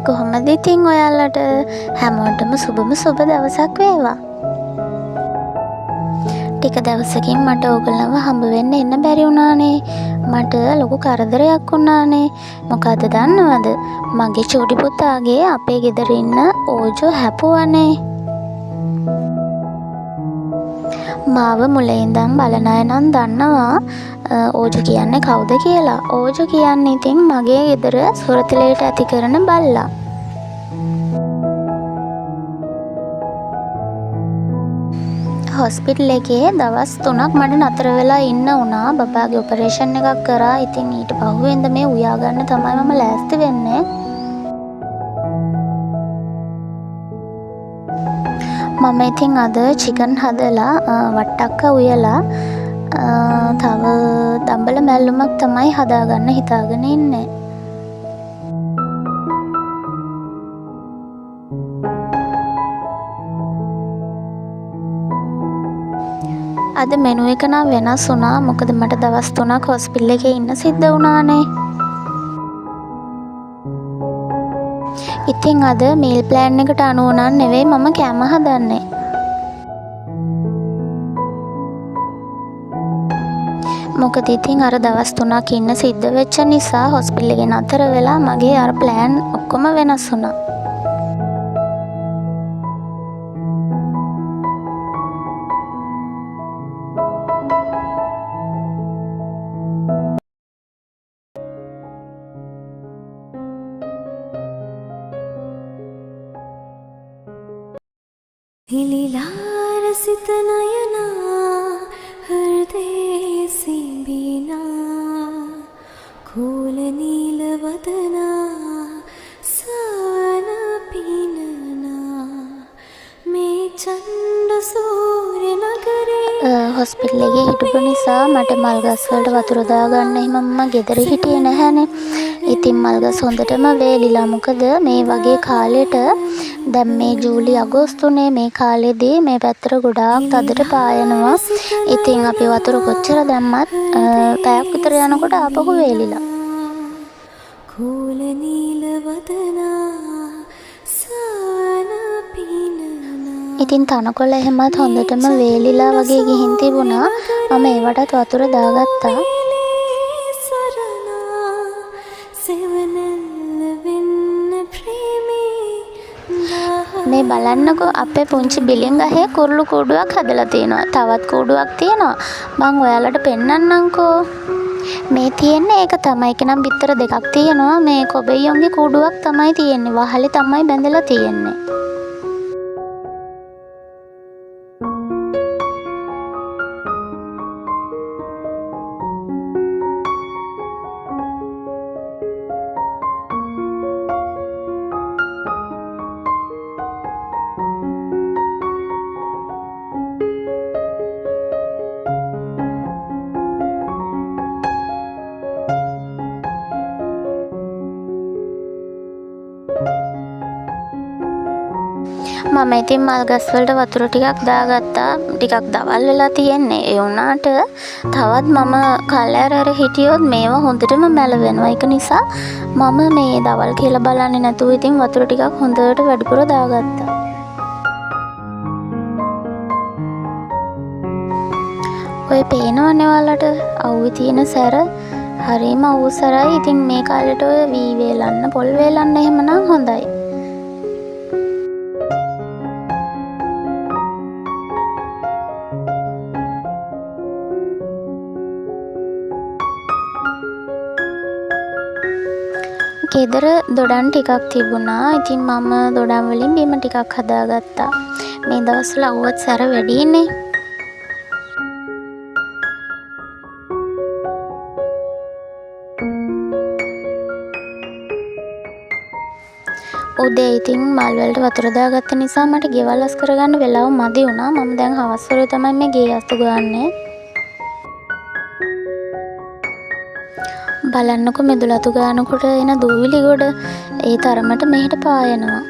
කොහොමද ඉතින් ඔයාලට හැමෝටම සුබ දවසක් වේවා. ටික දවසකින් මට ඕගොල්ලන්ව හම්බ වෙන්න එන්න බැරි වුණානේ. මට ලොකු කරදරයක් වුණානේ. මොකද දන්නවද? මගේ චූටි පුතාගේ අපේ ගෙදර ඉන්න ඕජෝ හැපුවානේ. මාව මුලින් ඉඳන් බලන අය නම් දන්නවා ඕජෝ කියන්නේ කවුද කියලා. ඕජෝ කියන්නේ ඉතින් මගේ ගෙදර සුරතලයට ඇති කරන බල්ලා. හොස්පිටල් එකේ දවස් 3ක් මට නතර වෙලා ඉන්න වුණා. බබාගේ ඔපරේෂන් එකක් කරා. ඉතින් ඊට පහුවෙන්ද මේ උයා ගන්න තමයි මම ලෑස්ති වෙන්නේ. මම ඉතින් අද චිකන් හදලා වට්ටක්ක උයලා තව දම්බල මැල්ලුමක් තමයි හදාගන්න හිතාගෙන ඉන්නේ. අද මෙනු එක නම් වෙනස් වුණා. මොකද මට දවස් 3ක් හොස්පිටල් එකේ ඉන්න සිද්ධ වුණානේ. ඉතින් අද මීල් ප්ලෑන් එකට අනුව නම් නෙවෙයි මම කෑම හදන්නේ. මොකද ඉතින් අර දවස් 3ක් ඉන්න සිද්ධ වෙච්ච නිසා හොස්පිටල් එකේ නතර වෙලා මගේ අර ප්ලෑන් ඔක්කොම වෙනස් වුණා. හිලිලා රසිත නයනා හෘදේ සිඹිනා කෝල නීල වදනා සවන පිනනා මේ චණ්ඩ සූර්ය නගරේ. හොස්පිටල් එකේ හිටපු නිසා මට මල්ගස් වලට වතුර දාගන්න එහෙම මම ගෙදර හිටියේ නැහැනේ. ඉතින් මල්ගස් හොඳටම වේලිලා. මොකද මේ වගේ කාලෙට දැන් මේ ජූලි අගෝස්තුනේ මේ කාලෙදී මේ පැත්තට ගොඩාක් තදට පායනවා. ඉතින් අපි වතුර කොච්චර දැම්මත් පැයක් විතර යනකොට ආපහු වේලිලා. කෝල නීල වදනා සවන පිනනා. ඉතින් තනකොළ එහෙමත් හොඳටම වේලිලා වගේ ගිහින් තිබුණා. මම ඒවටත් වතුර දාගත්තා. මේ බලන්නකෝ අපේ පුංචි බිලින් ගහේ කුරුළු කූඩුවක් හදලා තියෙනවා. තවත් කූඩුවක් තියෙනවා. මං ඔයාලට පෙන්නන්නම්කෝ. මේ තියෙන්නේ ඒක තමයි. ඒක නම් බිත්තර දෙකක් තියෙනවා. මේ කොබෙයියොන්ගේ කූඩුවක් තමයි තියෙන්නේ. වහලේ තමයි බැඳලා තියෙන්නේ. මම ඉතින් මල් ගස් වලට වතුර ටිකක් දාගත්තා. ටිකක් දවල් වෙලා තියෙන්නේ. ඒ වුණාට තවත් මම කල්ලාර හිටියොත් මේවා හොඳටම මැල වෙනවා. ඒක නිසා මම මේ දවල් කියලා බලන්නේ නැතුව ඉතින් වතුර ටිකක් හොඳට වැඩිපුර දාගත්තා. ඔය පේනවනේ ඔයාලට අවුවේ තියෙන සැර හරිම අවුසරයි. ඉතින් මේ කාලේට ඔය වී වේලන්න පොල් වේලන්න එහෙමනම් හොඳයි. ගෙදර දොඩම් ටිකක් තිබුණා. ඉතින් මම දොඩම් වලින් බීම ටිකක් හදාගත්තා. මේ දවස්වල අවුවත් සැර වැඩිනේ. උදේ ඉතින් මල් වලට වතුර දාගත්ත නිසා මට ගෙවල් අස් කරගන්න වෙලාව මදි වුණා. මම දැන් හවස් වල තමයි මේ ගේ අස්තු ගන්නේ. බලන්නකො මෙදුලතු ගානකොට එන දූවිලි ගොඩ ඒ තරමට මෙහෙට පායනවා.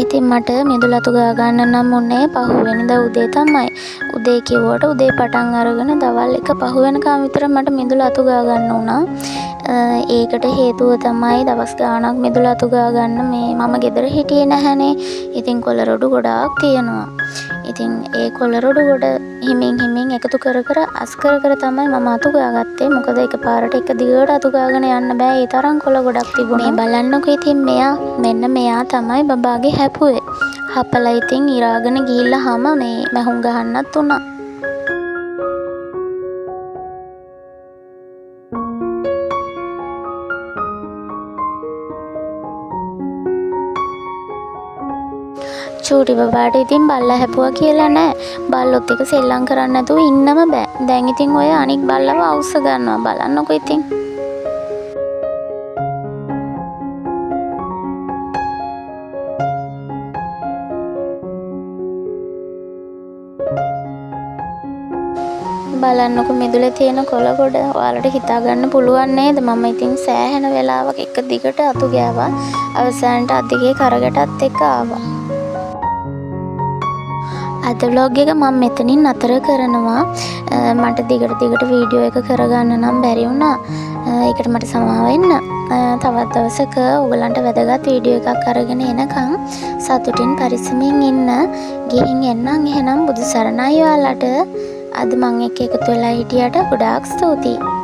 ඉතින් මට මෙදුලතු ගා ගන්න නම් උනේ පහුවෙනිදා උදේ තමයි. උදේ කිව්වට උදේ පටන් අරගෙන දවල් එක පහුවෙනකම් විතර මට මෙදුලතු ගා ගන්න උනා. ඒකට හේතුව තමයි දවස් ගාණක් මිදුල අතු ගා ගන්න මේ මම ගෙදර හිටියේ නැහැනේ. ඉතින් කොළ රොඩු ගොඩාක් තියෙනවා. ඉතින් ඒ කොළ රොඩු ගොඩ හිමින් එකතු කර අස් කර තමයි මම අතු ගාගත්තේ. මොකද එකපාරට එක දිගට අතු ගාගෙන යන්න බෑ. ඒ තරම් කොළ ගොඩක් තිබුණේ. බලන්නකෝ ඉතින් මෙයා තමයි බබාගේ හැපුවේ. හපලා ඉතින් ඉරාගෙන ගිහිල්ලාම මේ මැහුම් ගහන්නත් උනා. චූටි බබාට ඉතින් බල්ලා හැපුවා කියලා නෑ. බල්ලොත් එක සෙල්ලම් කරන්න නැතුව ඉන්නම බෑ. දැන් ඉතින් ඔය අනික් බල්ලව අවුස්ස ගන්නවා. බලන්නකෝ ඉතින්. බලන්නකො මිදුලේ තියෙන කොළ ගොඩ. ඔයාලට හිතා ගන්න පුළුවන් නේද? මම ඉතින් සෑහෙන වෙලාවක එක දිගට අතු ගෑවා. අවසානට අදිගේ කරගටත් එක්ක ආවා. අද vlog එක මම මෙතනින් නතර කරනවා. මට දිගට වීඩියෝ එක කරගන්න නම් බැරි වුණා. ඒකට මට සමාව වෙන්න. තවත් දවසක ඔයගලන්ට වැදගත් වීඩියෝ එකක් අරගෙන එනකම් සතුටින් පරිස්සමින් ඉන්න. ගිහින් එන්නම් එහෙනම්. බුදු සරණයි ඔයාලට. අද මම එක්ක එකතු වෙලා හිටියට ගොඩාක් ස්තුතියි.